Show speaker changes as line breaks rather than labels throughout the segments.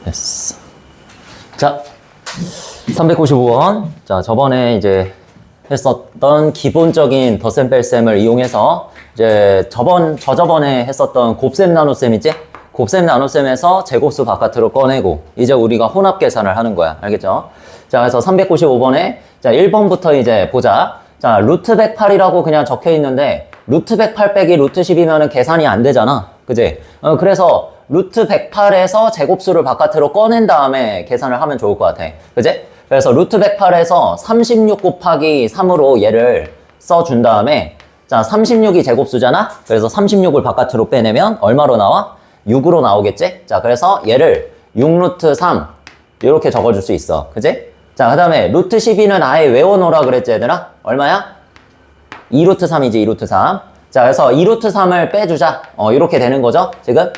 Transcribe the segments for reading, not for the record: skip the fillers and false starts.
됐어. 자, 395번. 자, 저번에 이제 했었던 기본적인 덧셈 뺄셈을 이용해서 이제 저저번에 했었던 곱셈 나눗셈이지? 곱셈 나눗셈에서 제곱수 바깥으로 꺼내고 이제 우리가 혼합 계산을 하는 거야. 알겠죠? 자, 그래서 395번에 자, 1번부터 이제 보자. 자, 루트 108이라고 그냥 적혀 있는데 루트 108 빼기 루트 10이면은 계산이 안 되잖아. 그지? 그래서 루트 108에서 제곱수를 바깥으로 꺼낸 다음에 계산을 하면 좋을 것 같아. 그지? 그래서 루트 108에서 36 곱하기 3으로 얘를 써준 다음에 자, 36이 제곱수잖아? 그래서 36을 바깥으로 빼내면 얼마로 나와? 6으로 나오겠지? 자, 그래서 얘를 6루트 3 이렇게 적어줄 수 있어. 그지? 자, 그 다음에 루트 12는 아예 외워놓으라 그랬지, 얘들아? 얼마야? 2루트 3이지, 2루트 3. 자, 그래서 2루트 3을 빼주자. 이렇게 되는 거죠, 지금?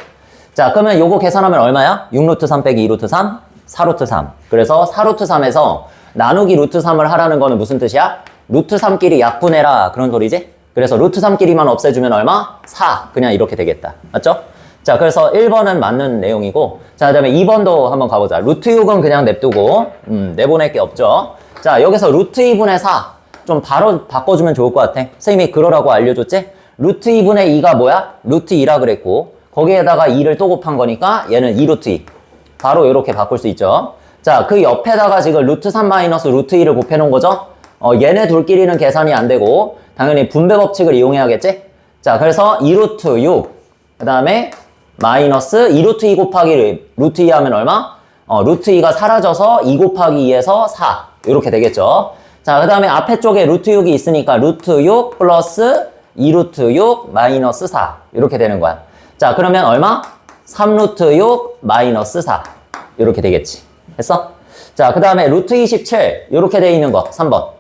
자, 그러면 요거 계산하면 얼마야? 6루트 3 빼기 2루트 3? 4루트 3. 그래서 4루트 3에서 나누기 루트 3을 하라는 거는 무슨 뜻이야? 루트 3끼리 약분해라. 그런 소리지? 그래서 루트 3끼리만 없애주면 얼마? 4. 그냥 이렇게 되겠다. 맞죠? 자, 그래서 1번은 맞는 내용이고, 자, 그 다음에 2번도 한번 가보자. 루트 6은 그냥 냅두고, 내보낼 게 없죠. 자, 여기서 루트 2분의 4. 좀 바로 바꿔주면 좋을 것 같아. 선생님이 그러라고 알려줬지? 루트 2분의 2가 뭐야? 루트 2라 그랬고, 거기에다가 2를 또 곱한 거니까 얘는 2루트 2. 바로 이렇게 바꿀 수 있죠. 자, 그 옆에다가 지금 루트 3 마이너스 루트 2를 곱해놓은 거죠? 얘네 둘끼리는 계산이 안 되고, 당연히 분배 법칙을 이용해야겠지? 자, 그래서 2루트 6. 그 다음에 마이너스 2루트 2 곱하기 루트 2 하면 얼마? 루트 2가 사라져서 2 곱하기 2에서 4. 이렇게 되겠죠. 자, 그 다음에 앞에 쪽에 루트 6이 있으니까 루트 6 플러스 2루트 6 마이너스 4. 이렇게 되는 거야. 자, 그러면 얼마? 3루트 6 마이너스 4. 이렇게 되겠지. 했어? 자, 그 다음에 루트 27. 이렇게 돼 있는 거. 3번.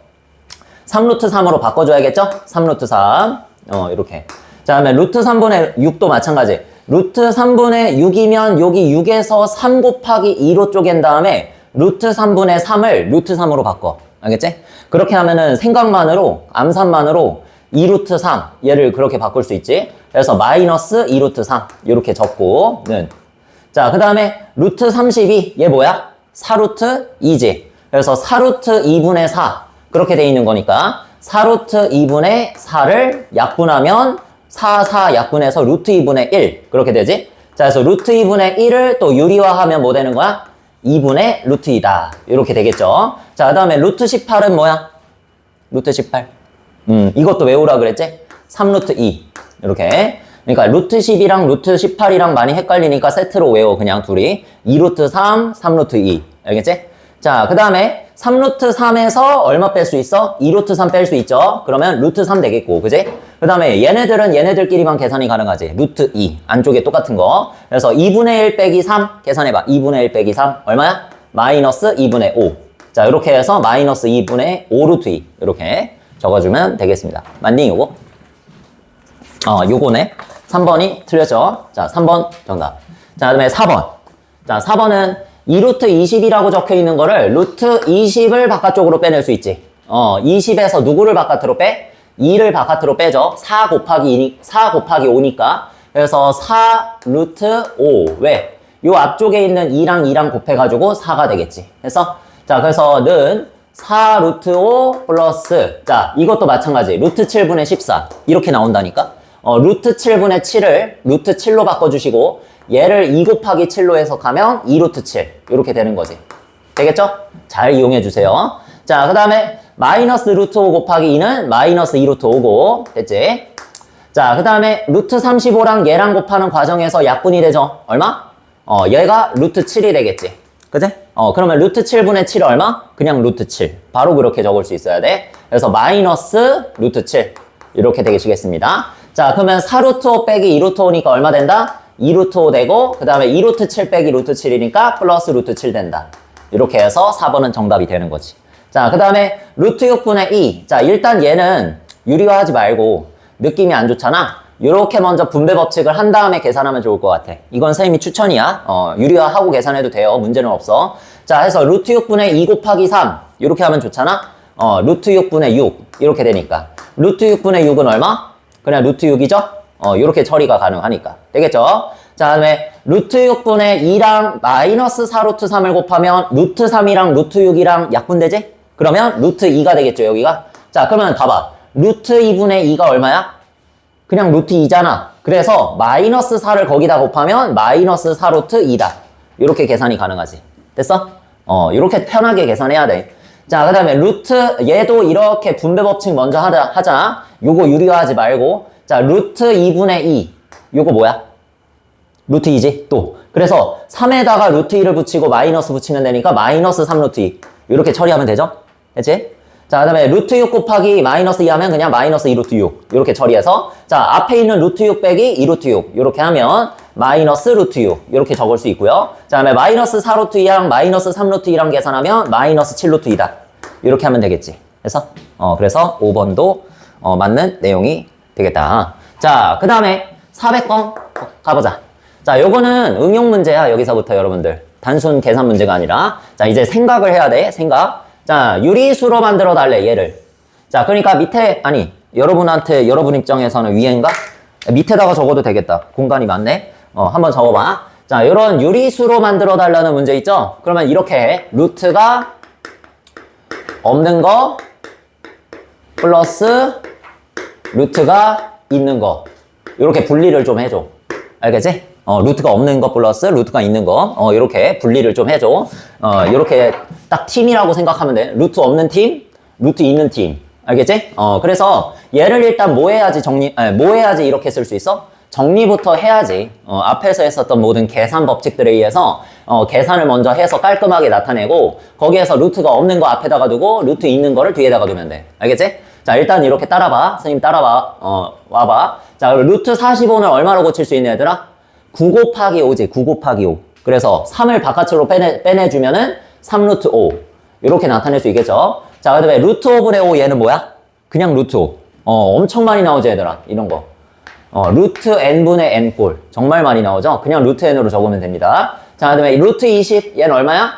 3루트 3으로 바꿔줘야겠죠? 3루트 3. 이렇게. 자, 그다음에 루트 3분의 6도 마찬가지. 루트 3분의 6이면 여기 6에서 3 곱하기 2로 쪼갠 다음에 루트 3분의 3을 루트 3으로 바꿔. 알겠지? 그렇게 하면은 생각만으로, 암산만으로 2루트 3. 얘를 그렇게 바꿀 수 있지. 그래서 마이너스 2루트 3. 이렇게 적고, 는. 자, 그 다음에 루트 32. 얘 뭐야? 4루트 2지. 그래서 4루트 2분의 4. 그렇게 돼 있는 거니까 4루트 2분의 4를 약분하면 4 약분해서 루트 2분의 1 그렇게 되지? 자, 그래서 루트 2분의 1을 또 유리화하면 뭐 되는 거야? 2분의 루트 2다 이렇게 되겠죠. 자, 그 다음에 루트 18은 뭐야? 루트 18 이것도 외우라 그랬지? 3루트 2 이렇게. 그러니까 루트 10이랑 루트 18이랑 많이 헷갈리니까 세트로 외워. 그냥 둘이 2루트 3, 3루트 2 알겠지? 자, 그 다음에 3루트 3에서 얼마 뺄 수 있어? 2루트 3 뺄 수 있죠? 그러면 루트 3 되겠고, 그지? 그 다음에 얘네들은 얘네들끼리만 계산이 가능하지. 루트 2. 안쪽에 똑같은 거. 그래서 2분의 1 빼기 3 계산해봐. 2분의 1 빼기 3 얼마야? 마이너스 2분의 5. 자, 이렇게 해서 마이너스 2분의 5 루트 2. 이렇게 적어주면 되겠습니다. 맞니, 요거? 요거네. 3번이 틀렸죠? 자, 3번 정답. 자, 그 다음에 4번. 자, 4번은 2루트 20이라고 적혀 있는 거를 루트 20을 바깥쪽으로 빼낼 수 있지. 20에서 누구를 바깥으로 빼? 2를 바깥으로 빼죠. 4 곱하기 5니까. 그래서 4 루트 5. 왜? 요 앞쪽에 있는 2랑 2랑 곱해가지고 4가 되겠지. 됐어? 자, 그래서 는 4 루트 5 플러스. 자, 이것도 마찬가지. 루트 7분의 14. 이렇게 나온다니까? 루트 7분의 7을 루트 7로 바꿔주시고, 얘를 2 곱하기 7로 해석하면 2루트 7 이렇게 되는 거지. 되겠죠? 잘 이용해 주세요. 자, 그 다음에 마이너스 루트 5 곱하기 2는 마이너스 2루트 5고 됐지? 자, 그 다음에 루트 35랑 얘랑 곱하는 과정에서 약분이 되죠? 얼마? 얘가 루트 7이 되겠지. 그지? 그러면 루트 7분의 7 얼마? 그냥 루트 7. 바로 그렇게 적을 수 있어야 돼. 그래서 마이너스 루트 7 이렇게 되시겠습니다. 자, 그러면 4루트 5 빼기 2루트 5니까 얼마 된다? 2루트 5 되고, 그 다음에 2루트 7 빼기 루트 7이니까 플러스 루트 7 된다. 이렇게 해서 4번은 정답이 되는 거지. 자, 그 다음에 루트 6분의 2. 자, 일단 얘는 유리화하지 말고 느낌이 안 좋잖아. 이렇게 먼저 분배 법칙을 한 다음에 계산하면 좋을 것 같아. 이건 선생님이 추천이야. 유리화하고 계산해도 돼요. 문제는 없어. 자, 해서 루트 6분의 2 곱하기 3. 이렇게 하면 좋잖아. 루트 6분의 6. 이렇게 되니까. 루트 6분의 6은 얼마? 그냥 루트 6이죠? 이렇게 처리가 가능하니까. 되겠죠? 자, 다음에 루트 6분의 2랑 마이너스 4 루트 3을 곱하면 루트 3이랑 루트 6이랑 약분되지? 그러면 루트 2가 되겠죠, 여기가? 자, 그러면 봐봐. 루트 2분의 2가 얼마야? 그냥 루트 2잖아. 그래서 마이너스 4를 거기다 곱하면 마이너스 4 루트 2다. 이렇게 계산이 가능하지. 됐어? 이렇게 편하게 계산해야 돼. 자, 그 다음에 루트, 얘도 이렇게 분배 법칙 먼저 하자. 요거 유리화하지 말고. 자, 루트 2분의 2. 요거 뭐야? 루트 2지? 또. 그래서 3에다가 루트 2를 붙이고 마이너스 붙이면 되니까 마이너스 3 루트 2. 이렇게 처리하면 되죠? 됐지? 자, 그 다음에 루트 6 곱하기 마이너스 2 하면 그냥 마이너스 2 루트 6. 이렇게 처리해서. 자, 앞에 있는 루트 6 빼기 2 루트 6. 이렇게 하면 마이너스 루트 6. 이렇게 적을 수 있고요. 자, 그다음에 마이너스 4 루트 2랑 마이너스 3 루트 2랑 계산하면 마이너스 7 루트 2다. 이렇게 하면 되겠지. 그래서 5번도 맞는 내용이 되겠다. 자, 그 다음에 400번 가보자. 자, 요거는 응용 문제야. 여기서부터 여러분들. 단순 계산 문제가 아니라. 자, 이제 생각을 해야 돼. 생각. 자, 유리수로 만들어 달래, 얘를. 자, 그러니까 밑에, 아니, 여러분 입장에서는 위엔가? 밑에다가 적어도 되겠다. 공간이 많네. 한번 적어봐. 자, 요런 유리수로 만들어 달라는 문제 있죠? 그러면 이렇게 해. 루트가 없는 거 플러스 루트가 있는 거. 이렇게 분리를 좀 해줘. 알겠지? 루트가 없는 거 플러스 루트가 있는 거. 이렇게 분리를 좀 해줘. 이렇게 딱 팀이라고 생각하면 돼. 루트 없는 팀, 루트 있는 팀. 알겠지? 그래서 얘를 일단 뭐 해야지 뭐 해야지 이렇게 쓸 수 있어? 정리부터 해야지. 앞에서 했었던 모든 계산 법칙들에 의해서 계산을 먼저 해서 깔끔하게 나타내고 거기에서 루트가 없는 거 앞에다가 두고 루트 있는 거를 뒤에다가 두면 돼. 알겠지? 자, 일단 이렇게 따라봐. 선생님 따라봐. 와봐. 자, 그럼 루트 45는 얼마로 고칠 수 있는 얘들아? 9 곱하기 5지. 9 곱하기 5. 그래서 3을 바깥으로 빼내주면은 3 루트 5. 이렇게 나타낼 수 있겠죠? 자, 그 다음에 루트 5분의 5 얘는 뭐야? 그냥 루트 5. 엄청 많이 나오지 얘들아. 이런 거. 루트 n분의 n꼴. 정말 많이 나오죠? 그냥 루트 n으로 적으면 됩니다. 자, 그 다음에 루트 20. 얘는 얼마야?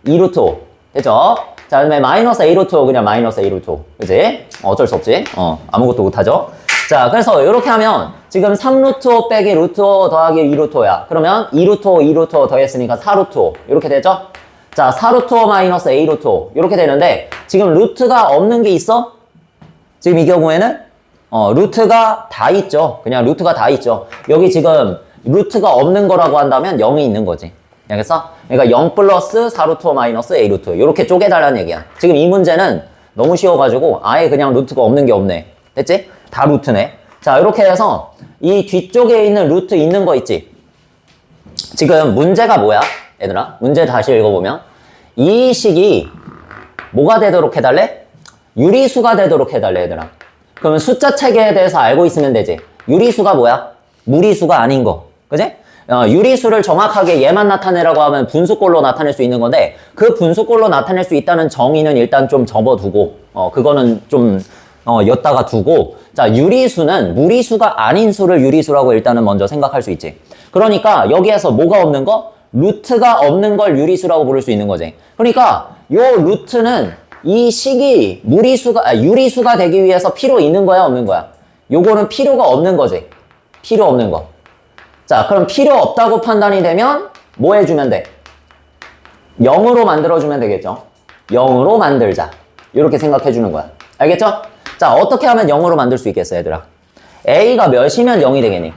2 루트 5. 됐죠? 자, 그 다음에 마이너스 a 루트 5. 그냥 마이너스 a 루트 5. 그지? 어쩔 수 없지? 아무것도 못하죠? 자, 그래서 이렇게 하면 지금 3 루트 5 빼기 루트 5 더하기 2 루트 5야. 그러면 2 루트 5, 2 루트 5 더했으니까 4 루트 5. 이렇게 되죠? 자, 4 루트 5 마이너스 a 루트 5. 이렇게 되는데 지금 루트가 없는 게 있어? 지금 이 경우에는 루트가 다 있죠. 그냥 루트가 다 있죠. 여기 지금 루트가 없는 거라고 한다면 0이 있는 거지. 알겠어? 그러니까 0 플러스 4 루트 5 마이너스 a 루트 5. 이렇게 쪼개달라는 얘기야. 지금 이 문제는 너무 쉬워가지고 아예 그냥 루트가 없는 게 없네. 됐지? 다 루트네. 자, 이렇게 해서 이 뒤쪽에 있는 루트 있는 거 있지? 지금 문제가 뭐야? 얘들아, 문제 다시 읽어보면 이 식이 뭐가 되도록 해달래? 유리수가 되도록 해달래, 얘들아. 그러면 숫자 체계에 대해서 알고 있으면 되지. 유리수가 뭐야? 무리수가 아닌 거. 그지? 유리수를 정확하게 얘만 나타내라고 하면 분수꼴로 나타낼 수 있는 건데 그 분수꼴로 나타낼 수 있다는 정의는 일단 좀 접어두고 그거는 좀 였다가 두고 자, 유리수는 무리수가 아닌 수를 유리수라고 일단은 먼저 생각할 수 있지. 그러니까 여기에서 뭐가 없는 거? 루트가 없는 걸 유리수라고 부를 수 있는 거지. 그러니까 요 루트는 이 식이 유리수가 되기 위해서 필요 있는 거야, 없는 거야? 요거는 필요가 없는 거지. 필요 없는 거. 자, 그럼 필요 없다고 판단이 되면 뭐 해주면 돼? 0으로 만들어주면 되겠죠. 0으로 만들자. 이렇게 생각해 주는 거야. 알겠죠? 자, 어떻게 하면 0으로 만들 수 있겠어, 얘들아? A가 몇이면 0이 되겠니?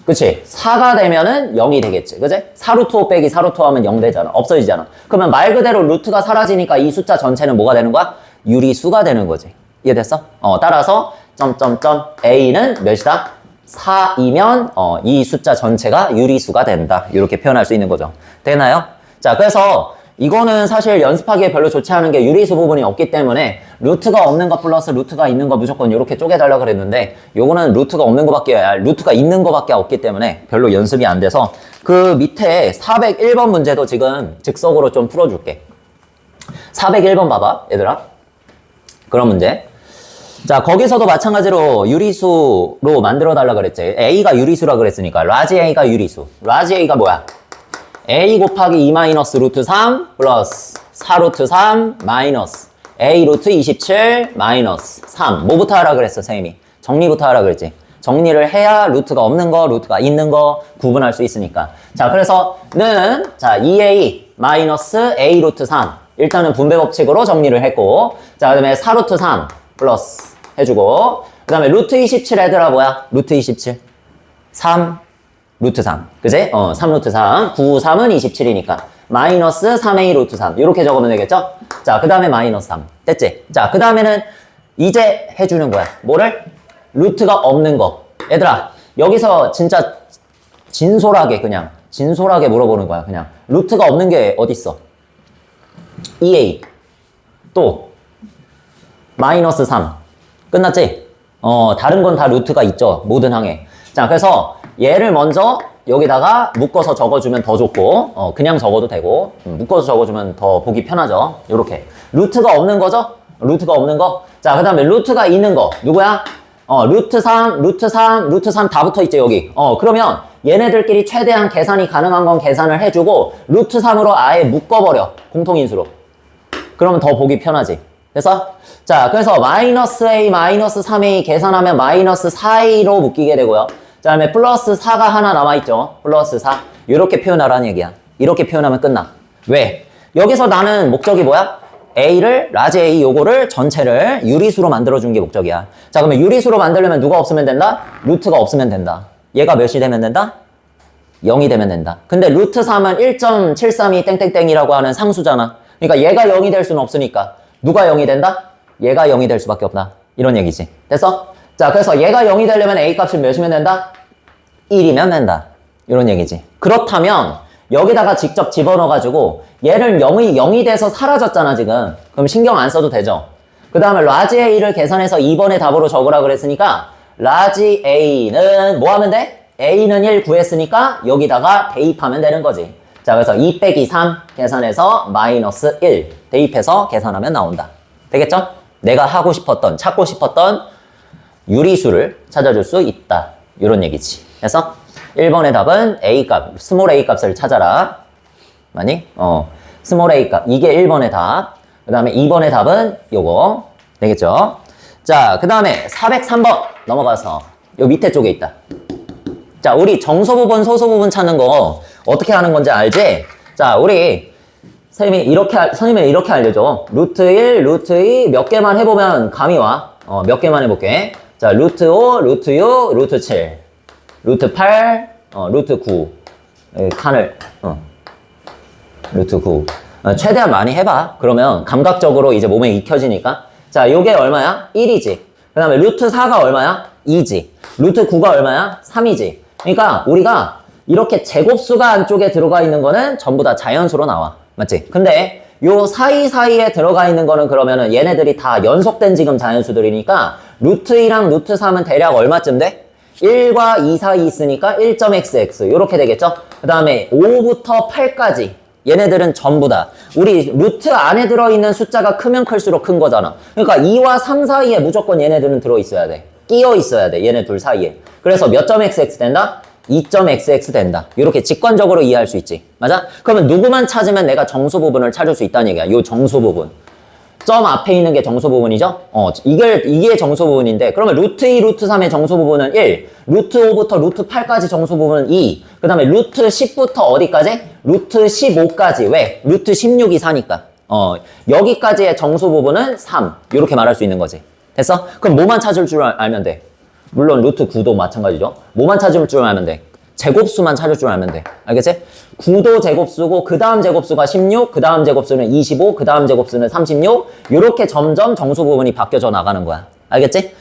그치? 4가 되면은 0이 되겠지. 그치? 4 루트 5 빼기 4 루트 5 하면 0 되잖아. 없어지잖아. 그러면 말 그대로 루트가 사라지니까 이 숫자 전체는 뭐가 되는 거야? 유리수가 되는 거지. 이해됐어? 따라서 점점점 A는 몇이다? 4이면 이 숫자 전체가 유리수가 된다. 이렇게 표현할 수 있는 거죠. 되나요? 자, 그래서 이거는 사실 연습하기에 별로 좋지 않은 게 유리수 부분이 없기 때문에 루트가 없는 거 플러스 루트가 있는 거 무조건 이렇게 쪼개달라 그랬는데 요거는 루트가 있는 거밖에 없기 때문에 별로 연습이 안 돼서 그 밑에 401번 문제도 지금 즉석으로 좀 풀어줄게. 401번 봐봐, 얘들아. 그런 문제. 자, 거기서도 마찬가지로 유리수로 만들어달라 그랬지. A가 유리수라 그랬으니까 라지 A가 유리수. 라지 A가 뭐야? A 곱하기 2 마이너스 루트 3 플러스 4 루트 3 마이너스 A 루트 27 마이너스 3. 뭐부터 하라 그랬어, 선생님이? 정리부터 하라 그랬지. 정리를 해야 루트가 없는 거, 루트가 있는 거 구분할 수 있으니까. 자, 그래서는 자 2a 마이너스 a 루트 3 일단은 분배 법칙으로 정리를 했고, 자 그다음에 4 루트 3 플러스 해주고, 그 다음에 루트 27 얘들아 뭐야? 루트 27 3 루트 3 그지? 3 루트 3 9, 3은 27이니까 마이너스 3a 루트 3 이렇게 적으면 되겠죠? 자, 그 다음에 마이너스 3 됐지? 자, 그 다음에는 이제 해주는 거야. 뭐를? 루트가 없는 거. 얘들아 여기서 진짜 진솔하게 그냥 진솔하게 물어보는 거야. 그냥 루트가 없는 게 어딨어? 2a 또 마이너스 3 끝났지? 다른 건 다 루트가 있죠. 모든 항에. 자, 그래서 얘를 먼저 여기다가 묶어서 적어주면 더 좋고, 그냥 적어도 되고, 묶어서 적어주면 더 보기 편하죠. 요렇게. 루트가 없는 거죠? 루트가 없는 거. 자, 그 다음에 루트가 있는 거. 누구야? 루트 3, 루트 3, 루트 3 다 붙어 있죠, 여기. 그러면 얘네들끼리 최대한 계산이 가능한 건 계산을 해주고, 루트 3으로 아예 묶어버려. 공통인수로. 그러면 더 보기 편하지. 그래서 자, 그래서 마이너스 a 마이너스 3a 계산하면 마이너스 4a로 묶이게 되고요. 자, 다음에 플러스 4가 하나 남아있죠. 플러스 4. 이렇게 표현하라는 얘기야. 이렇게 표현하면 끝나. 왜? 여기서 나는 목적이 뭐야? a를 라지 a 요거를 전체를 유리수로 만들어주는 게 목적이야. 자, 그러면 유리수로 만들려면 누가 없으면 된다? 루트가 없으면 된다. 얘가 몇이 되면 된다? 0이 되면 된다. 근데 루트 3은 1.732 땡땡땡이라고 하는 상수잖아. 그러니까 얘가 0이 될 수는 없으니까 누가 0이 된다? 얘가 0이 될 수밖에 없다. 이런 얘기지. 됐어? 자, 그래서 얘가 0이 되려면 a 값은 몇이면 된다? 1이면 된다. 이런 얘기지. 그렇다면 여기다가 직접 집어넣어가지고 얘를 0이 돼서 사라졌잖아 지금. 그럼 신경 안 써도 되죠. 그 다음에 라지 a를 계산해서 2번의 답으로 적으라 그랬으니까 라지 a는 뭐 하면 돼? a는 1 구했으니까 여기다가 대입하면 되는 거지. 자, 그래서 2 빼기 3 계산해서 마이너스 1 대입해서 계산하면 나온다. 되겠죠? 내가 하고 싶었던, 찾고 싶었던 유리수를 찾아줄 수 있다. 이런 얘기지. 그래서 1번의 답은 a 값, 스몰 a 값을 찾아라. 맞니? 스몰 a 값. 이게 1번의 답. 그 다음에 2번의 답은 요거. 되겠죠? 자, 그 다음에 403번 넘어가서 요 밑에 쪽에 있다. 자, 우리 정소 부분, 소수 부분 찾는 거 어떻게 하는 건지 알지? 자, 우리 선생님이 이렇게 알려줘. 루트 1, 루트 2 몇 개만 해보면 감이 와. 몇 개만 해볼게. 자, 루트 5, 루트 6, 루트 7, 루트 8, 루트 9. 칸을, 루트 9. 최대한 많이 해봐. 그러면 감각적으로 이제 몸에 익혀지니까. 자, 요게 얼마야? 1이지. 그 다음에 루트 4가 얼마야? 2지. 루트 9가 얼마야? 3이지. 그러니까 우리가 이렇게 제곱수가 안쪽에 들어가 있는 거는 전부 다 자연수로 나와. 맞지? 근데 요 사이사이에 들어가 있는 거는 그러면은 얘네들이 다 연속된 지금 자연수들이니까 루트 2랑 루트 3은 대략 얼마쯤 돼? 1과 2 사이 있으니까 1.xx 이렇게 되겠죠? 그 다음에 5부터 8까지 얘네들은 전부 다 우리 루트 안에 들어있는 숫자가 크면 클수록 큰 거잖아. 그러니까 2와 3 사이에 무조건 얘네들은 들어있어야 돼. 끼어 있어야 돼. 얘네 둘 사이에. 그래서 몇 점 xx 된다? 2.xx 된다. 이렇게 직관적으로 이해할 수 있지. 맞아? 그러면 누구만 찾으면 내가 정수 부분을 찾을 수 있다는 얘기야. 요 정수 부분. 점 앞에 있는 게 정수 부분이죠? 이게 정수 부분인데, 그러면 루트 2, 루트 3의 정수 부분은 1, 루트 5부터 루트 8까지 정수 부분은 2, 그 다음에 루트 10부터 어디까지? 루트 15까지. 왜? 루트 16이 4니까. 여기까지의 정수 부분은 3. 이렇게 말할 수 있는 거지. 됐어? 그럼 뭐만 찾을 줄 알면 돼? 물론 루트 9도 마찬가지죠. 뭐만 찾을 줄 알면 돼? 제곱수만 찾을 줄 알면 돼. 알겠지? 9도 제곱수고 그 다음 제곱수가 16, 그 다음 제곱수는 25, 그 다음 제곱수는 36 이렇게 점점 정수 부분이 바뀌어져 나가는 거야. 알겠지?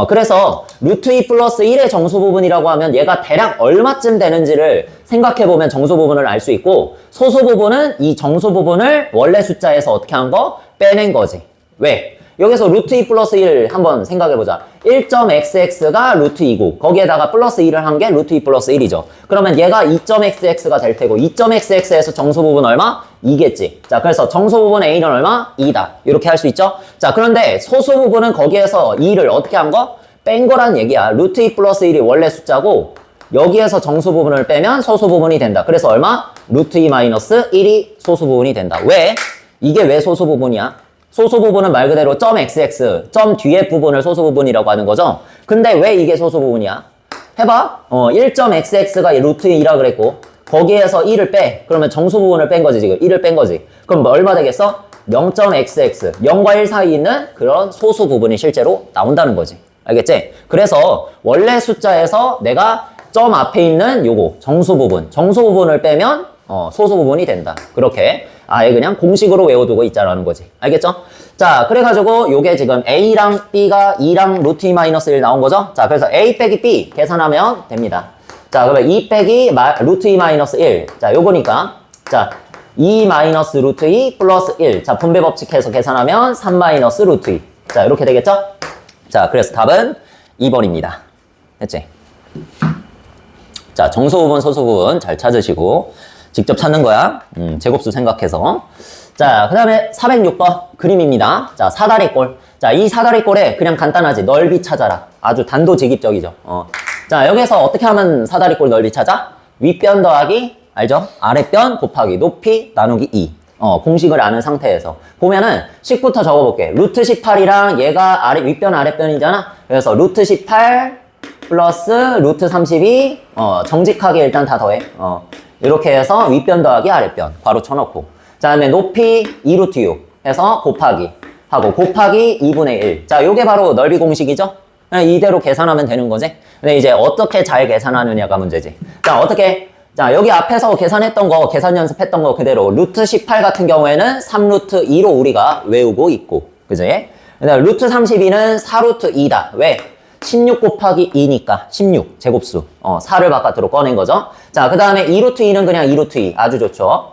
그래서 루트 2 플러스 1의 정수 부분이라고 하면 얘가 대략 얼마쯤 되는지를 생각해보면 정수 부분을 알 수 있고, 소수 부분은 이 정수 부분을 원래 숫자에서 어떻게 한 거? 빼낸 거지. 왜? 여기서 루트 2 플러스 1 한번 생각해보자. 1.xx가 루트 2고 거기에다가 플러스 1을 한 게 루트 2 플러스 1이죠. 그러면 얘가 2.xx가 될 테고 2.xx에서 정수 부분 얼마? 2겠지. 자, 그래서 정수 부분 a는 얼마? 2다. 이렇게 할 수 있죠? 자, 그런데 소수 부분은 거기에서 2를 어떻게 한 거? 뺀 거란 얘기야. 루트 2 플러스 1이 원래 숫자고 여기에서 정수 부분을 빼면 소수 부분이 된다. 그래서 얼마? 루트 2 마이너스 1이 소수 부분이 된다. 왜? 이게 왜 소수 부분이야? 소수 부분은 말 그대로 점 xx, 점 뒤에 부분을 소수 부분이라고 하는 거죠. 근데 왜 이게 소수 부분이야? 해봐. 1.xx가 루트 2라 그랬고 거기에서 1을 빼. 그러면 정수 부분을 뺀 거지 지금. 1을 뺀 거지. 그럼 뭐 얼마 되겠어? 0.xx 0과 1 사이에 있는 그런 소수 부분이 실제로 나온다는 거지. 알겠지? 그래서 원래 숫자에서 내가 점 앞에 있는 요거 정수 부분을 빼면 소수 부분이 된다. 그렇게 아예 그냥 공식으로 외워두고 있자라는 거지. 알겠죠? 자, 그래가지고 요게 지금 a랑 b가 2랑 루트 2 마이너스 1 나온 거죠? 자, 그래서 a 빼기 b 계산하면 됩니다. 자, 그러면 2 빼기 루트 2 마이너스 1. 자, 요거니까 자 2 마이너스 루트 2 플러스 1. 자, 분배 법칙 해서 계산하면 3 마이너스 루트 2. 자, 이렇게 되겠죠? 자, 그래서 답은 2번입니다. 됐지? 자, 정수 부분, 소수 부분 잘 찾으시고 직접 찾는 거야. 제곱수 생각해서. 자, 그 다음에 406번 그림입니다. 자, 사다리꼴. 자, 이 사다리꼴에 그냥 간단하지. 넓이 찾아라. 아주 단도직입적이죠. 자, 여기서 어떻게 하면 사다리꼴 넓이 찾아? 윗변 더하기, 알죠? 아랫변 곱하기 높이 나누기 2. 공식을 아는 상태에서. 보면은 식부터 적어볼게. 루트 18이랑 얘가 윗변 아랫변이잖아. 그래서 루트 18 플러스 루트 32 정직하게 일단 다 더해. 이렇게 해서 윗변 더하기 아랫변 괄호 쳐놓고, 자, 다음에 높이 2루트 6 해서 곱하기 하고 곱하기 2분의 1. 자, 요게 바로 넓이 공식이죠? 그냥 이대로 계산하면 되는 거지. 근데 이제 어떻게 잘 계산하느냐가 문제지. 자, 어떻게? 자, 여기 앞에서 계산했던 거, 계산 연습했던 거 그대로 루트 18 같은 경우에는 3루트 2로 우리가 외우고 있고, 그지? 그다음 루트 32는 4루트 2다. 왜? 16 곱하기 2니까 16 제곱수 4를 바깥으로 꺼낸 거죠. 자, 그 다음에 2루트 2는 그냥 2루트 2 아주 좋죠.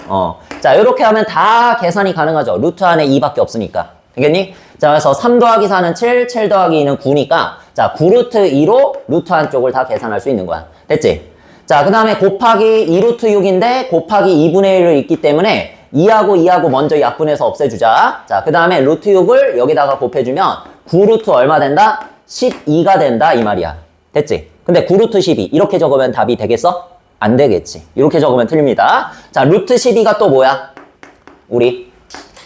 자, 이렇게 하면 다 계산이 가능하죠. 루트 안에 2밖에 없으니까. 되겠니? 자, 그래서 3 더하기 4는 7, 7 더하기 2는 9니까 자, 9루트 2로 루트 안쪽을 다 계산할 수 있는 거야. 됐지? 자, 그 다음에 곱하기 2루트 6인데 곱하기 2분의 1을 있기 때문에 2하고 먼저 약분해서 없애주자. 자, 그 다음에 루트 6을 여기다가 곱해주면 9루트 얼마 된다? 12가 된다 이 말이야. 됐지? 근데 9루트 12 이렇게 적으면 답이 되겠어? 안 되겠지. 이렇게 적으면 틀립니다. 자, 루트 12가 또 뭐야? 우리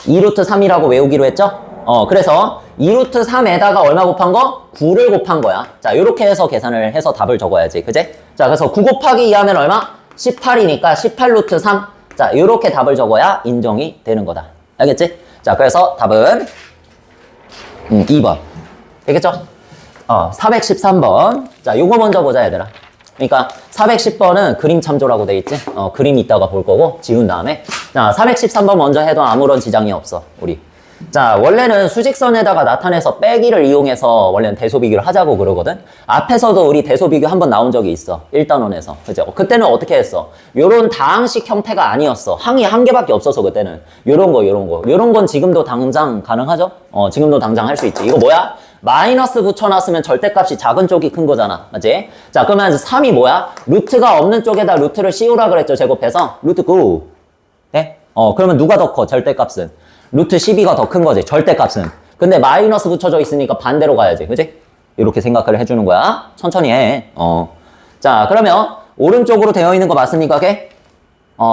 2루트 3이라고 외우기로 했죠? 그래서 2루트 3에다가 얼마 곱한 거? 9를 곱한 거야. 자, 이렇게 해서 계산을 해서 답을 적어야지. 그제? 자, 그래서 9 곱하기 2 하면 얼마? 18이니까 18루트 3. 자, 이렇게 답을 적어야 인정이 되는 거다. 알겠지? 자, 그래서 답은 2번. 되겠죠? 413번. 자, 요거 먼저 보자, 얘들아. 그러니까 410번은 그림 참조라고 돼 있지? 그림 이따가 볼 거고, 지운 다음에. 자, 413번 먼저 해도 아무런 지장이 없어, 우리. 자, 원래는 수직선에다가 나타내서 빼기를 이용해서 원래는 대소비교를 하자고 그러거든? 앞에서도 우리 대소비교 한번 나온 적이 있어. 1단원에서. 그죠? 그때는 어떻게 했어? 요런 다항식 형태가 아니었어. 항이 한 개밖에 없어서 그때는. 요런 거. 요런 건 지금도 당장 가능하죠? 지금도 당장 할 수 있지. 이거 뭐야? 마이너스 붙여놨으면 절대값이 작은 쪽이 큰 거잖아. 맞지? 자, 그러면 3이 뭐야? 루트가 없는 쪽에다 루트를 씌우라 그랬죠, 제곱해서. 루트 9. 네? 그러면 누가 더 커, 절대값은? 루트 12가 더 큰 거지, 절대값은. 근데 마이너스 붙여져 있으니까 반대로 가야지. 그지? 이렇게 생각을 해주는 거야. 천천히 해. 자, 그러면 오른쪽으로 되어 있는 거 맞습니까, 걔?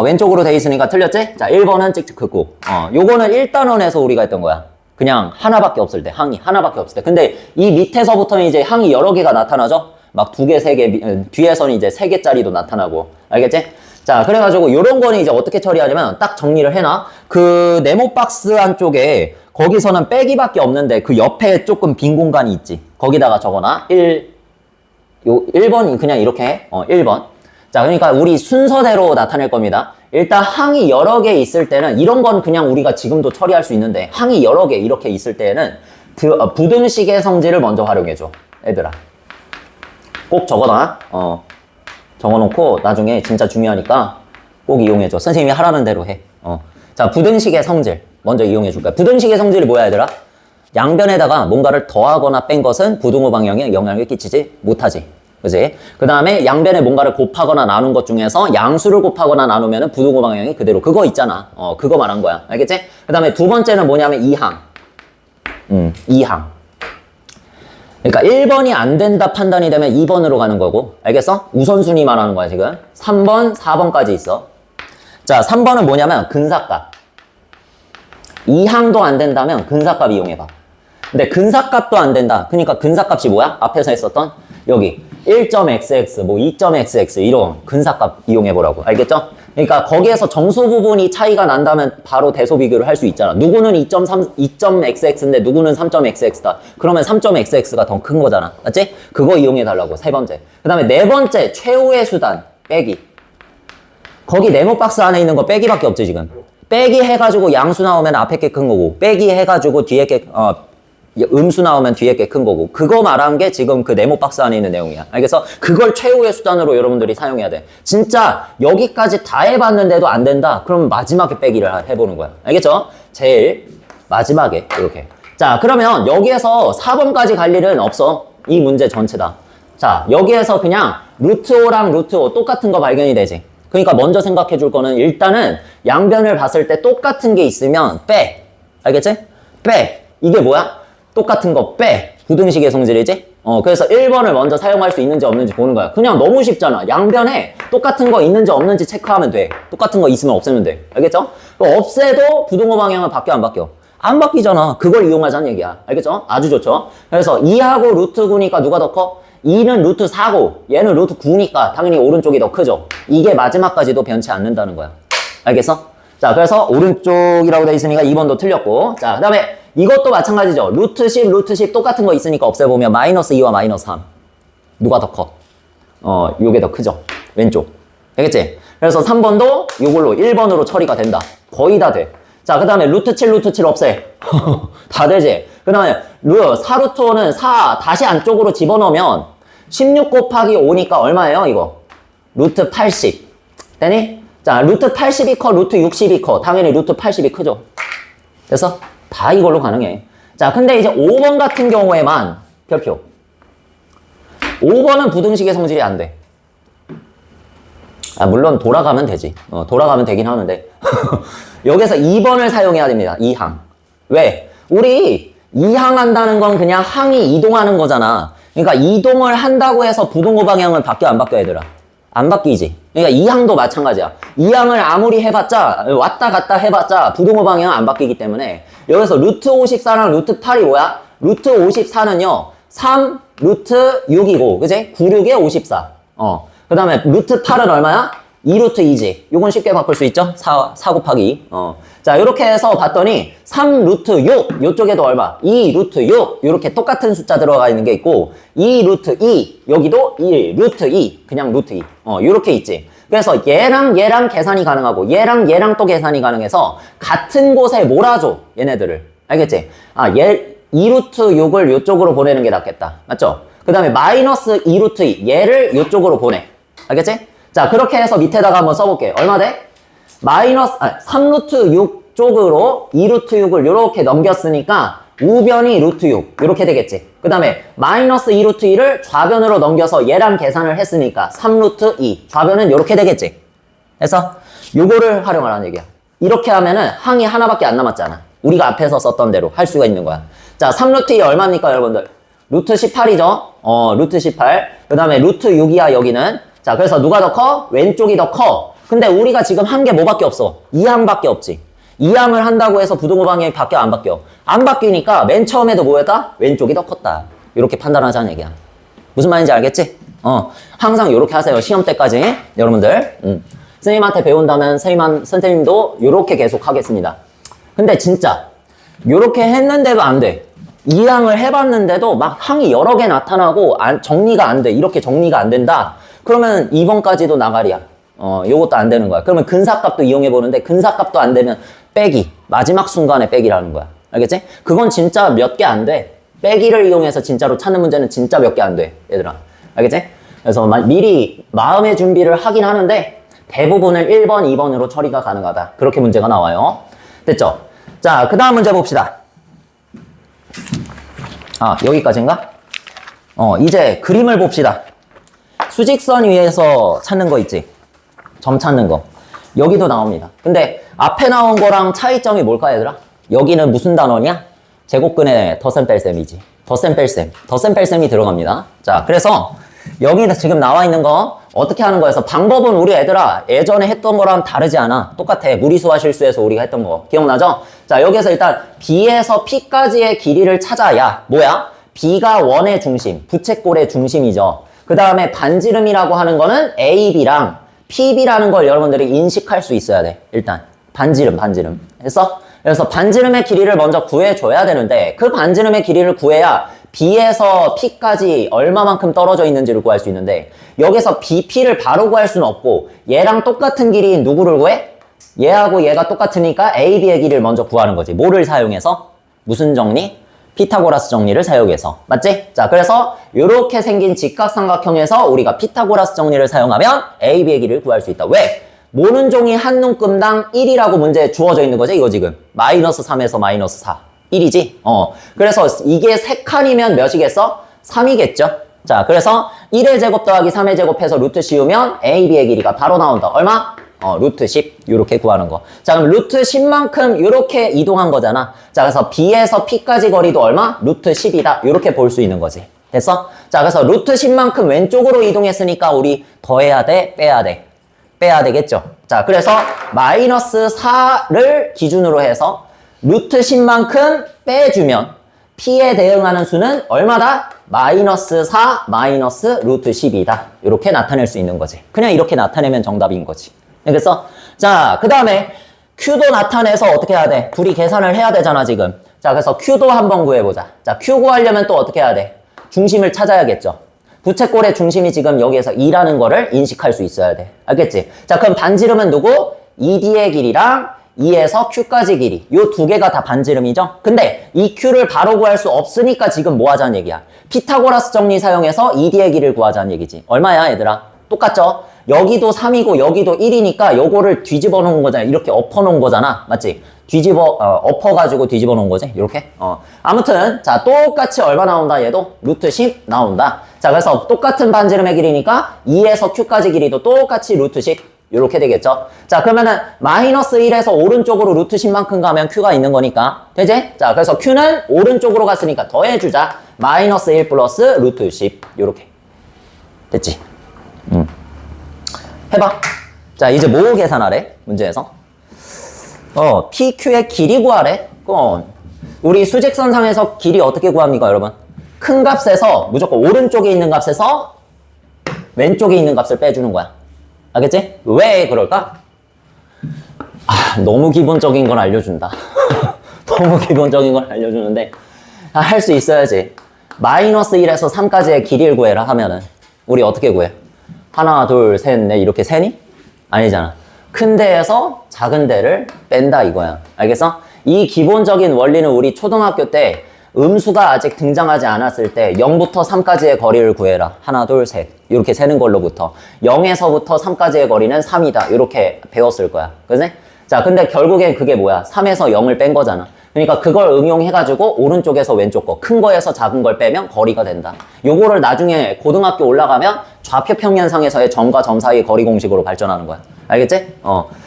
왼쪽으로 되어 있으니까 틀렸지? 자, 1번은 찍찍 긋고. 요거는 1단원에서 우리가 했던 거야. 그냥 하나밖에 없을 때, 항이 하나밖에 없을 때. 근데 이 밑에서부터는 이제 항이 여러 개가 나타나죠? 막 2개, 3개, 뒤에서는 이제 3개짜리도 나타나고. 알겠지? 자, 그래가지고 요런 거는 이제 어떻게 처리하냐면 딱 정리를 해놔. 그 네모 박스 안쪽에 거기서는 빼기밖에 없는데 그 옆에 조금 빈 공간이 있지. 거기다가 적어놔. 1번 그냥 이렇게 해. 1번. 자, 그러니까 우리 순서대로 나타낼 겁니다. 일단 항이 여러 개 있을 때는 이런 건 그냥 우리가 지금도 처리할 수 있는데 항이 여러 개 이렇게 있을 때는 부등식의 성질을 먼저 활용해줘. 얘들아. 꼭 적어놔. 적어놓고 나중에 진짜 중요하니까 꼭 이용해줘. 선생님이 하라는 대로 해. 자, 부등식의 성질 먼저 이용해줄 거야. 부등식의 성질이 뭐야, 얘들아? 양변에다가 뭔가를 더하거나 뺀 것은 부등호 방향에 영향을 끼치지 못하지. 그지? 그 다음에 양변에 뭔가를 곱하거나 나눈 것 중에서 양수를 곱하거나 나누면 부등호 방향이 그대로 그거 있잖아. 그거 말한 거야. 알겠지? 그 다음에 두 번째는 뭐냐면 이항. 이항. 그러니까 1번이 안 된다 판단이 되면 2번으로 가는 거고. 알겠어? 우선순위 말하는 거야, 지금. 3번, 4번까지 있어. 자, 3번은 뭐냐면 근사값. 이항도 안 된다면 근사값 이용해봐. 근데 근사값도 안 된다. 그러니까 근사값이 뭐야? 앞에서 했었던 여기 1.xx, 뭐 2.xx 이런 근사값 이용해보라고. 알겠죠? 그러니까 거기에서 정수 부분이 차이가 난다면 바로 대소 비교를 할 수 있잖아. 누구는 2.xx인데 누구는 3.xx다. 그러면 3.xx가 더 큰 거잖아. 맞지? 그거 이용해달라고. 세 번째. 그 다음에 네 번째, 최후의 수단. 빼기. 거기 네모 박스 안에 있는 거 빼기밖에 없지, 지금. 빼기 해가지고 양수 나오면 앞에 게 큰 거고, 빼기 해가지고 뒤에 게, 음수 나오면 뒤에 게 큰 거고, 그거 말한 게 지금 그 네모 박스 안에 있는 내용이야. 알겠어? 그걸 최후의 수단으로 여러분들이 사용해야 돼. 진짜 여기까지 다 해봤는데도 안 된다? 그럼 마지막에 빼기를 해보는 거야. 알겠죠? 제일 마지막에 이렇게. 자, 그러면 여기에서 4번까지 갈 일은 없어. 이 문제 전체다. 자, 여기에서 그냥 루트 5랑 루트 5 똑같은 거 발견이 되지. 그러니까 먼저 생각해 줄 거는 일단은 양변을 봤을 때 똑같은 게 있으면 빼. 알겠지? 빼. 이게 뭐야? 똑같은 거 빼. 부등식의 성질이지? 그래서 1번을 먼저 사용할 수 있는지 없는지 보는 거야. 그냥 너무 쉽잖아. 양변에 똑같은 거 있는지 없는지 체크하면 돼. 똑같은 거 있으면 없애면 돼. 알겠죠? 없애도 부등호 방향은 바뀌어 안 바뀌어? 안 바뀌잖아. 그걸 이용하자는 얘기야. 알겠죠? 아주 좋죠? 그래서 2하고 루트 9니까 누가 더 커? 2는 루트 4고 얘는 루트 9니까 당연히 오른쪽이 더 크죠. 이게 마지막까지도 변치 않는다는 거야. 알겠어? 자, 그래서 오른쪽이라고 돼 있으니까 2번도 틀렸고. 자, 그 다음에 이것도 마찬가지죠. 루트 10, 루트 10 똑같은 거 있으니까 없애보면 마이너스 2와 마이너스 3. 누가 더 커? 요게 더 크죠. 왼쪽. 되겠지? 그래서 3번도 요걸로 1번으로 처리가 된다. 거의 다 돼. 자, 그 다음에 루트 7, 루트 7 없애. 다 되지? 그 다음에 4루트 5는 4 다시 안쪽으로 집어넣으면 16 곱하기 5니까 얼마예요, 이거? 루트 80. 되니? 자, 루트 80이 커, 루트 60이 커. 당연히 루트 80이 크죠. 그래서 다 이걸로 가능해. 자, 근데 이제 5번 같은 경우에만 별표. 5번은 부등식의 성질이 안 돼. 물론 돌아가면 되지. 돌아가면 되긴 하는데. 여기서 2번을 사용해야 됩니다. 2항. 왜? 우리 2항 한다는 건 그냥 항이 이동하는 거잖아. 그러니까 이동을 한다고 해서 부등호 방향은 바뀌어 안 바뀌어 얘들아? 안 바뀌지. 그러니까 2항도 마찬가지야. 2항을 아무리 해봤자 왔다 갔다 해봤자 부등호 방향은 안 바뀌기 때문에 여기서 루트 54랑 루트 8이 뭐야? 루트 54는요 3 루트 6이고 그지? 9, 6에 54. 그 다음에 루트 8은 얼마야? 2루트 2지. 요건 쉽게 바꿀 수 있죠? 4 곱하기 2. 자, 이렇게 해서 봤더니 3루트 6 요쪽에도 얼마? 2루트 6 요렇게 똑같은 숫자 들어가 있는 게 있고 2루트 2 여기도 1루트 2 그냥 루트 2 요렇게 있지. 그래서 얘랑 계산이 가능하고 얘랑 또 계산이 가능해서 같은 곳에 몰아줘 얘네들을. 알겠지? 2루트 6을 요쪽으로 보내는 게 낫겠다. 맞죠? 그 다음에 마이너스 2루트 2 얘를 요쪽으로 보내. 알겠지? 자, 그렇게 해서 밑에다가 한번 써볼게. 얼마 돼? 3루트 6 쪽으로 2루트 6을 요렇게 넘겼으니까 우변이 루트 6 요렇게 되겠지. 그 다음에 마이너스 2루트 2를 좌변으로 넘겨서 얘랑 계산을 했으니까 3루트 2 좌변은 요렇게 되겠지. 그래서 요거를 활용하라는 얘기야. 이렇게 하면은 항이 하나밖에 안 남았잖아. 우리가 앞에서 썼던 대로 할 수가 있는 거야. 자, 3루트 2 얼마입니까 여러분들? 루트 18이죠. 루트 18. 그 다음에 루트 6이야 여기는. 자, 그래서 누가 더 커? 왼쪽이 더 커. 근데 우리가 지금 한 게 뭐밖에 없어? 2항밖에 없지. 2항을 한다고 해서 부등호 방향이 바뀌어 안 바뀌어? 안 바뀌니까 맨 처음에도 뭐였다? 왼쪽이 더 컸다. 이렇게 판단하자는 얘기야. 무슨 말인지 알겠지? 항상 이렇게 하세요. 시험 때까지 여러분들. 선생님한테 배운다면 선생님도 이렇게 계속 하겠습니다. 근데 진짜 이렇게 했는데도 안 돼. 2항을 해봤는데도 막 항이 여러 개 나타나고 정리가 안 돼. 이렇게 정리가 안 된다. 그러면 2번까지도 나가리야. 요것도 안 되는 거야. 그러면 근사값도 이용해 보는데 근사값도 안 되면 빼기. 마지막 순간에 빼기라는 거야. 알겠지? 그건 진짜 몇 개 안 돼. 빼기를 이용해서 진짜로 찾는 문제는 진짜 몇 개 안 돼. 얘들아. 알겠지? 그래서 미리 마음의 준비를 하긴 하는데 대부분을 1번, 2번으로 처리가 가능하다. 그렇게 문제가 나와요. 됐죠? 자, 그 다음 문제 봅시다. 여기까지인가? 이제 그림을 봅시다. 수직선 위에서 찾는 거 있지? 점 찾는 거. 여기도 나옵니다. 근데 앞에 나온 거랑 차이점이 뭘까 얘들아? 여기는 무슨 단원이야? 제곱근의 덧셈 뺄셈이지. 덧셈 뺄셈. 덧셈 뺄셈이 들어갑니다. 자, 그래서 여기 지금 나와 있는 거 어떻게 하는 거여서 방법은 우리 애들아 예전에 했던 거랑 다르지 않아. 똑같아. 무리수와 실수에서 우리가 했던 거. 기억나죠? 자, 여기서 일단 B에서 P까지의 길이를 찾아야 뭐야? B가 원의 중심, 부채꼴의 중심이죠. 그 다음에 반지름이라고 하는 거는 AB랑 PB라는 걸 여러분들이 인식할 수 있어야 돼. 일단 반지름. 했어? 그래서 반지름의 길이를 먼저 구해줘야 되는데 그 반지름의 길이를 구해야 B에서 P까지 얼마만큼 떨어져 있는지를 구할 수 있는데 여기서 BP를 바로 구할 수는 없고 얘랑 똑같은 길이인 누구를 구해? 얘하고 얘가 똑같으니까 AB의 길이를 먼저 구하는 거지. 뭐를 사용해서? 무슨 정리? 피타고라스 정리를 사용해서. 맞지? 자, 그래서 이렇게 생긴 직각삼각형에서 우리가 피타고라스 정리를 사용하면 AB의 길이를 구할 수 있다. 왜? 모는 종이 한 눈금당 1이라고 문제에 주어져 있는 거지, 이거 지금. 마이너스 3에서 마이너스 4. 1이지? 그래서 이게 3칸이면 몇이겠어? 3이겠죠? 자, 그래서 1의 제곱 더하기 3의 제곱해서 루트 씌우면 AB의 길이가 바로 나온다. 얼마? 루트 10. 요렇게 구하는 거. 자, 그럼 루트 10만큼 요렇게 이동한 거잖아. 자, 그래서 B에서 P까지 거리도 얼마? 루트 10이다. 요렇게 볼 수 있는 거지. 됐어? 자, 그래서 루트 10만큼 왼쪽으로 이동했으니까 우리 더해야 돼? 빼야 돼? 빼야 되겠죠? 자, 그래서 마이너스 4를 기준으로 해서 루트 10만큼 빼주면 P에 대응하는 수는 얼마다? 마이너스 4 마이너스 루트 10이다. 이렇게 나타낼 수 있는 거지. 그냥 이렇게 나타내면 정답인 거지. 알겠어? 자, 그 다음에 Q도 나타내서 어떻게 해야 돼? 둘이 계산을 해야 되잖아, 지금. 자, 그래서 Q도 한번 구해보자. 자, Q 구하려면 또 어떻게 해야 돼? 중심을 찾아야겠죠. 부채꼴의 중심이 지금 여기에서 2라는 거를 인식할 수 있어야 돼. 알겠지? 자, 그럼 반지름은 누구? ED의 길이랑 2에서 Q까지 길이. 요 두 개가 다 반지름이죠? 근데 이 Q를 바로 구할 수 없으니까 지금 뭐 하자는 얘기야? 피타고라스 정리 사용해서 ED의 길이를 구하자는 얘기지. 얼마야, 얘들아? 똑같죠? 여기도 3이고 여기도 1이니까 요거를 뒤집어 놓은 거잖아. 이렇게 엎어 놓은 거잖아. 맞지? 엎어가지고 뒤집어 놓은 거지. 이렇게. 아무튼, 자, 똑같이 얼마 나온다, 얘도? 루트 10 나온다. 자, 그래서 똑같은 반지름의 길이니까 2에서 Q까지 길이도 똑같이 루트 10. 요렇게 되겠죠? 자, 그러면은, 마이너스 1에서 오른쪽으로 루트 10만큼 가면 Q가 있는 거니까. 되지? 자, 그래서 Q는 오른쪽으로 갔으니까 더해주자. 마이너스 1 플러스 루트 10. 요렇게. 됐지? 해봐. 자, 이제 뭐 계산하래? 문제에서. PQ의 길이 구하래? 우리 수직선상에서 길이 어떻게 구합니까, 여러분? 큰 값에서 무조건 오른쪽에 있는 값에서 왼쪽에 있는 값을 빼주는 거야. 알겠지? 왜 그럴까? 너무 기본적인 걸 알려준다. 너무 기본적인 걸 알려주는데 할 수 있어야지. 마이너스 1에서 3까지의 길이를 구해라 하면은 우리 어떻게 구해? 하나, 둘, 셋, 넷 이렇게 세니? 아니잖아. 큰 데에서 작은 데를 뺀다 이거야. 알겠어? 이 기본적인 원리는 우리 초등학교 때 음수가 아직 등장하지 않았을 때 0부터 3까지의 거리를 구해라. 하나, 둘, 셋. 이렇게 세는 걸로부터 0에서부터 3까지의 거리는 3이다. 이렇게 배웠을 거야. 그지? 자, 근데 결국엔 그게 뭐야? 3에서 0을 뺀 거잖아. 그러니까 그걸 응용해가지고 오른쪽에서 왼쪽 거, 큰 거에서 작은 걸 빼면 거리가 된다. 요거를 나중에 고등학교 올라가면 좌표 평면상에서의 점과 점 사이의 거리 공식으로 발전하는 거야. 알겠지?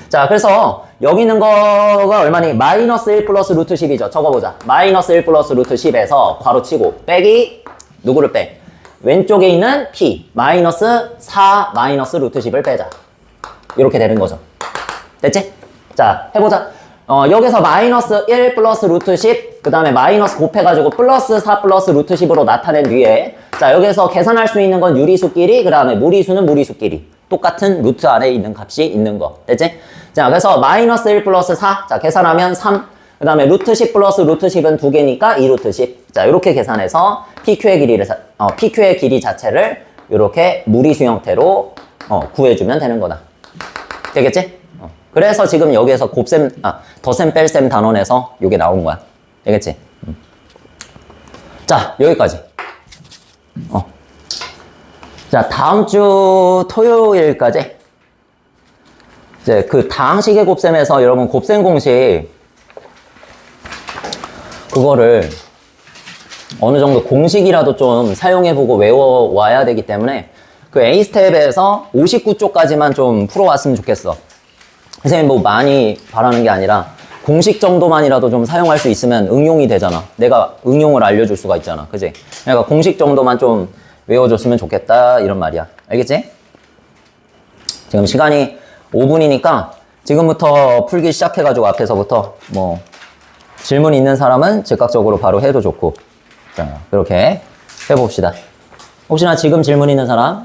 자, 그래서 여기 있는 거가 얼마니? 마이너스 1 플러스 루트 10이죠. 적어보자. 마이너스 1 플러스 루트 10에서 괄호 치고 빼기 누구를 빼? 왼쪽에 있는 P 마이너스 4 마이너스 루트 10을 빼자. 이렇게 되는 거죠. 됐지? 자, 해보자. 여기서 마이너스 1 플러스 루트 10, 그 다음에 마이너스 곱해가지고 플러스 4 플러스 루트 10으로 나타낸 뒤에, 자, 여기서 계산할 수 있는 건 유리수끼리, 그 다음에 무리수는 무리수끼리. 똑같은 루트 안에 있는 값이 있는 거. 됐지? 자, 그래서 마이너스 1 플러스 4, 자, 계산하면 3, 그 다음에 루트 10 플러스 루트 10은 2개니까 2루트 10. 자, 이렇게 계산해서 PQ의 길이 자체를 이렇게 무리수 형태로 구해주면 되는 거다. 되겠지? 그래서 지금 여기에서 덧셈 뺄셈 단원에서 이게 나온 거야. 되겠지? 자, 여기까지. 자, 다음 주 토요일까지 이제 그 다항식의 곱셈에서 여러분 곱셈 공식 그거를 어느 정도 공식이라도 좀 사용해보고 외워와야 되기 때문에 그 A스텝에서 59쪽까지만 좀 풀어왔으면 좋겠어. 선생님 뭐 많이 바라는 게 아니라 공식 정도만이라도 좀 사용할 수 있으면 응용이 되잖아. 내가 응용을 알려줄 수가 있잖아. 그지? 그러니까 공식 정도만 좀 외워줬으면 좋겠다 이런 말이야. 알겠지? 지금 시간이 5분이니까 지금부터 풀기 시작해가지고 앞에서부터 뭐 질문 있는 사람은 즉각적으로 바로 해도 좋고 자 그렇게 해봅시다. 혹시나 지금 질문 있는 사람?